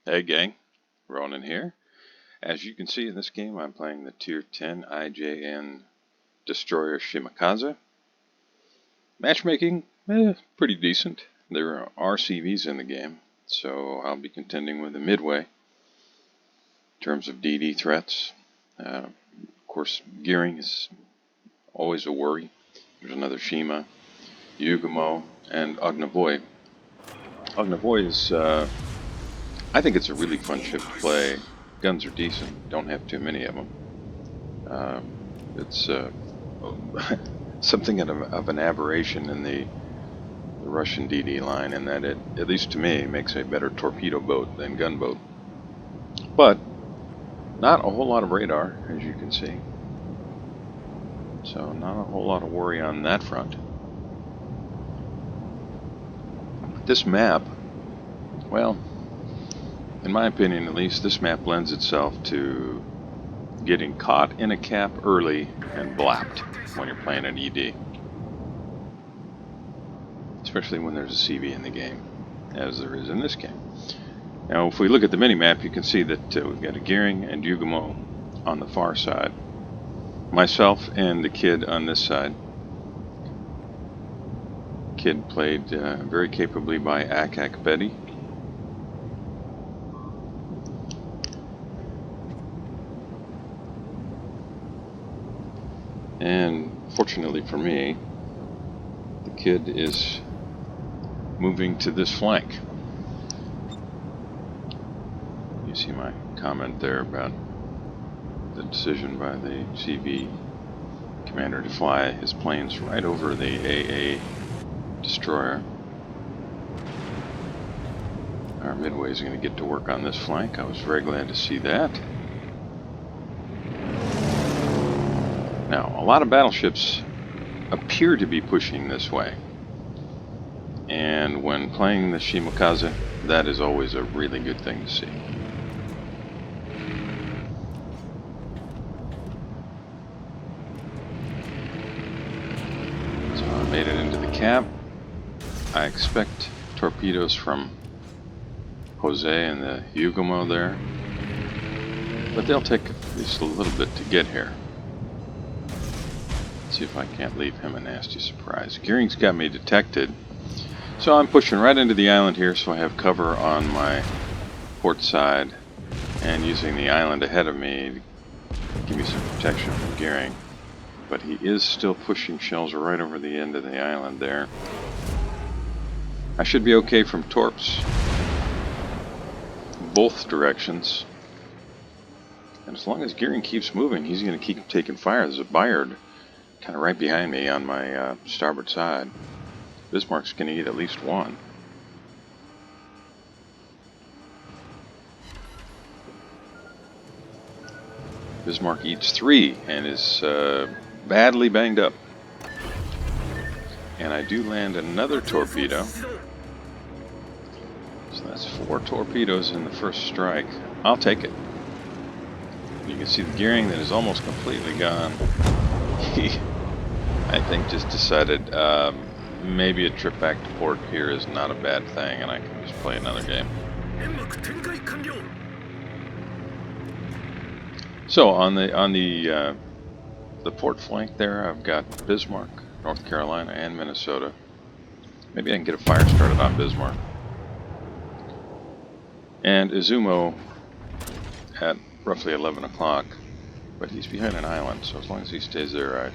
Hey gang, Ronan here. As you can see in this game, I'm playing the Tier 10 IJN Destroyer Shimakaze. Matchmaking, pretty decent. There are CVs in the game, so I'll be contending with the midway in terms of DD threats. Of course, gearing is always a worry. There's another Shima, Yugumo, and Ognavoy. Ognavoy is, I think it's a really fun ship to play. Guns are decent, don't have too many of them. It's something of an aberration in the Russian DD line in that it, at least to me, makes a better torpedo boat than gunboat. But not a whole lot of radar, as you can see. So not a whole lot of worry on that front. This map, well, in my opinion at least, this map lends itself to getting caught in a cap early and blapped when you're playing an ED. Especially when there's a CV in the game, as there is in this game. Now if we look at the mini-map, you can see that we've got a Gearing and Yugumo on the far side. Myself and the Kid on this side. Kid played very capably by ICOP Betty. And fortunately for me, the Kid is moving to this flank. You see my comment there about the decision by the CV commander to fly his planes right over the AA destroyer. Our midway is going to get to work on this flank. I was very glad to see that. Now, a lot of battleships appear to be pushing this way. And when playing the Shimakaze, that is always a really good thing to see. So I made it into the cap. I expect torpedoes from Jose and the Yugumo there, but they'll take just a little bit to get here. Let's see if I can't leave him a nasty surprise. Gearing's got me detected, so I'm pushing right into the island here so I have cover on my port side and using the island ahead of me to give me some protection from Gearing. But he is still pushing shells right over the end of the island there. I should be okay from torps both directions. And as long as Gearing keeps moving, he's going to keep taking fire. There's a Bayard kind of right behind me on my starboard side. Bismarck's going to eat at least one. Bismarck eats three and is badly banged up. And I do land another torpedo. So that's 4 torpedoes in the first strike. I'll take it. You can see the Gearing that is almost completely gone. He, I think, just decided maybe a trip back to port here is not a bad thing, and I can just play another game. So on the port flank there, I've got Bismarck, North Carolina, and Minnesota. Maybe I can get a fire started on Bismarck. And Izumo at roughly 11 o'clock, but he's behind an island, so as long as he stays there, I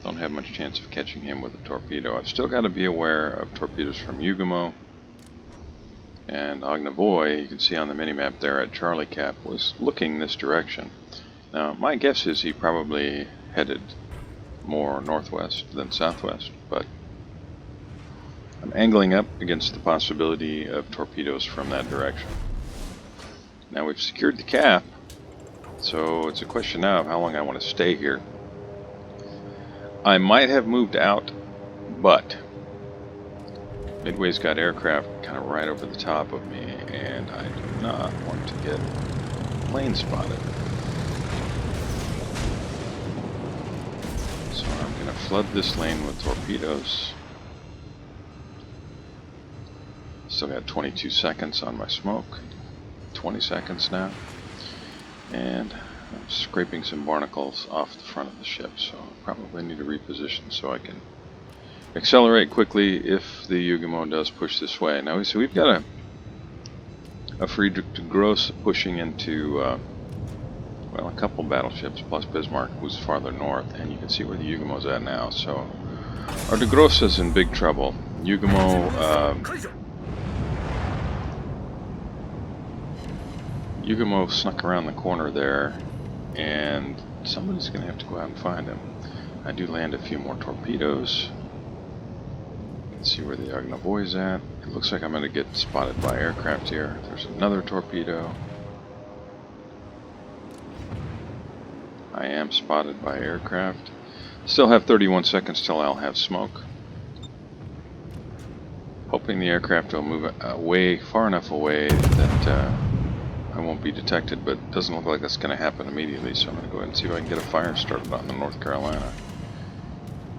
don't have much chance of catching him with a torpedo. I've still got to be aware of torpedoes from Yugumo, and Ognavoy, you can see on the minimap there at Charlie Cap, was looking this direction. Now, my guess is he probably headed more northwest than southwest, but I'm angling up against the possibility of torpedoes from that direction. Now we've secured the cap, so it's a question now of how long I want to stay here. I might have moved out, but Midway's got aircraft kind of right over the top of me, and I do not want to get plane spotted. So I'm going to flood this lane with torpedoes. Still got 22 seconds on my smoke. 20 seconds now. And I'm scraping some barnacles off the front of the ship, so I probably need to reposition so I can accelerate quickly if the Yugumo does push this way. Now, so we've got a Friedrich de Gross pushing into, well, a couple battleships, plus Bismarck, who's farther north, and you can see where the Yugumo's at now. So our de Gross is in big trouble. Yugumo snuck around the corner there, and somebody's going to have to go out and find him. I do land a few more torpedoes. Let's see where the Agnovoy's at. It looks like I'm going to get spotted by aircraft here. There's another torpedo. I am spotted by aircraft. Still have 31 seconds till I'll have smoke. Hoping the aircraft will move away, far enough away that I won't be detected, but it doesn't look like that's going to happen immediately, so I'm going to go ahead and see if I can get a fire started on the North Carolina.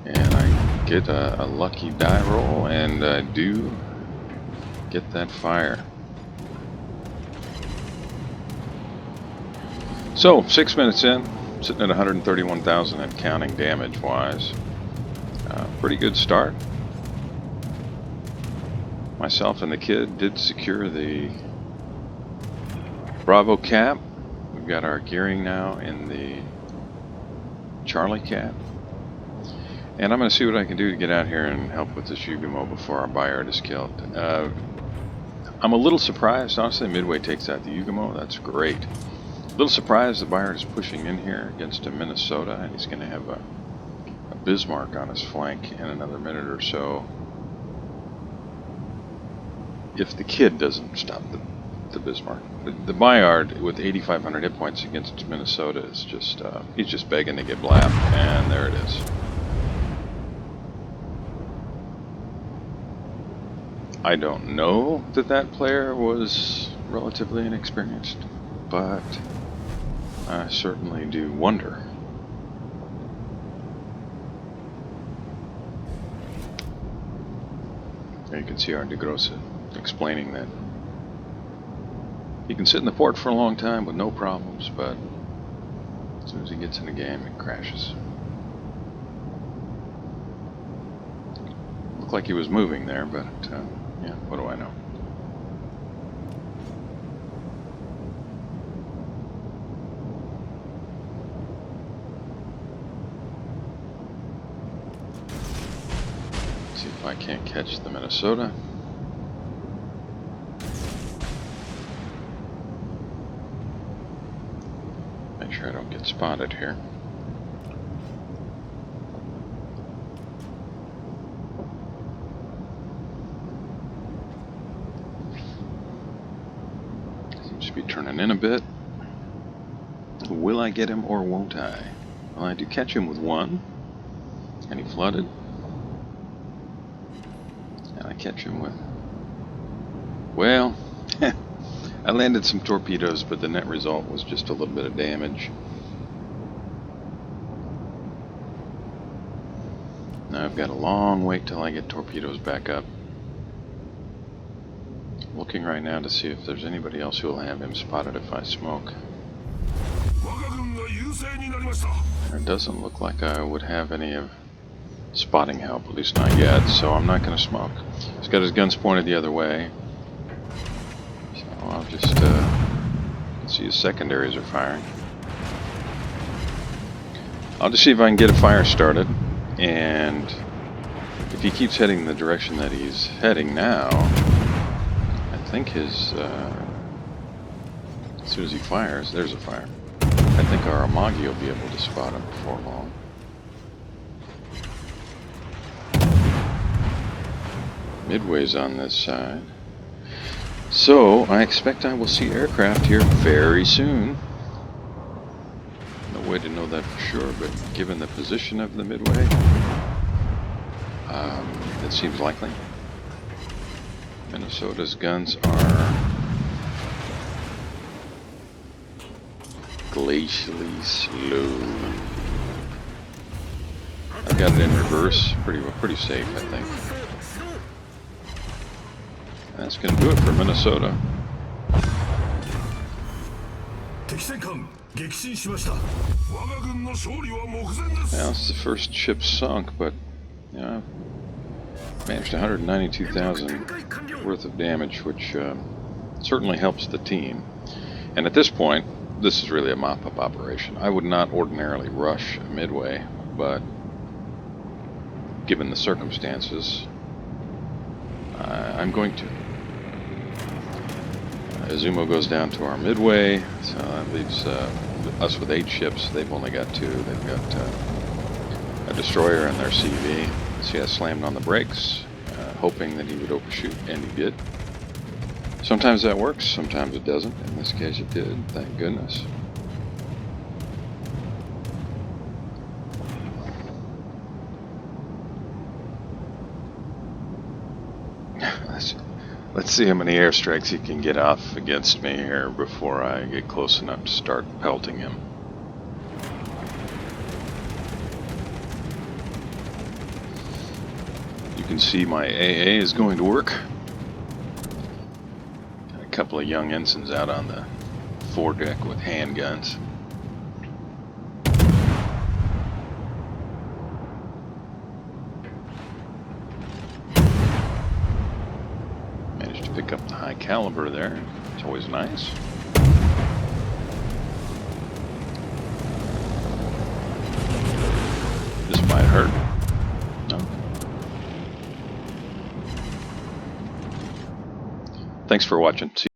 And I get a lucky die roll, and I do get that fire. So, 6 minutes in, sitting at 131,000 and counting damage-wise. Pretty good start. Myself and the kid did secure the Bravo cap. We've got our gearing now in the Charlie cap. And I'm going to see what I can do to get out here and help with this Yugumo before our Bayard is killed. I'm a little surprised, honestly. Midway takes out the Yugumo. That's great. A little surprised the Bayard is pushing in here against a Minnesota, and he's going to have a Bismarck on his flank in another minute or so. If the kid doesn't stop the Bismarck. The Bayard with 8,500 hit points against Minnesota is just, he's just begging to get blapped, and there it is. I don't know that that player was relatively inexperienced, but I certainly do wonder. There you can see our de Grosse explaining that he can sit in the port for a long time with no problems, but as soon as he gets in the game, it crashes. Looked like he was moving there, but yeah, what do I know? See if I can't catch the Minnesota. Make sure I don't get spotted here. Seems to be turning in a bit. Will I get him or won't I? Well, I do catch him with one, and he flooded. And I catch him with, well, I landed some torpedoes, but the net result was just a little bit of damage. Now I've got a long wait till I get torpedoes back up. Looking right now to see if there's anybody else who will have him spotted if I smoke. It doesn't look like I would have any of spotting help, at least not yet, so I'm not going to smoke. He's got his guns pointed the other way. So I'll just see his secondaries are firing. I'll just see if I can get a fire started, and if he keeps heading the direction that he's heading now, I think his, as soon as he fires, there's a fire. I think our Amagi will be able to spot him before long. Midway's on this side. So, I expect I will see aircraft here very soon. No way to know that for sure, but given the position of the Midway, it seems likely. Minnesota's guns are glacially slow. I've got it in reverse, pretty safe, I think. That's going to do it for Minnesota. Now, it's the first ship sunk, but you know, managed 192,000 worth of damage, which certainly helps the team. And at this point, this is really a mop-up operation. I would not ordinarily rush Midway, but given the circumstances, I'm going to. Izumo goes down to our Midway, so that leaves us with 8 ships. They've only got 2. They've got a destroyer and their CV. So I slammed on the brakes, hoping that he would overshoot, and he did. Sometimes that works, sometimes it doesn't. In this case it did, thank goodness. Let's see how many airstrikes he can get off against me here before I get close enough to start pelting him. You can see my AA is going to work. Got a couple of young ensigns out on the foredeck with handguns. Managed to pick up the high caliber there. It's always nice. This might hurt. No. Thanks for watching.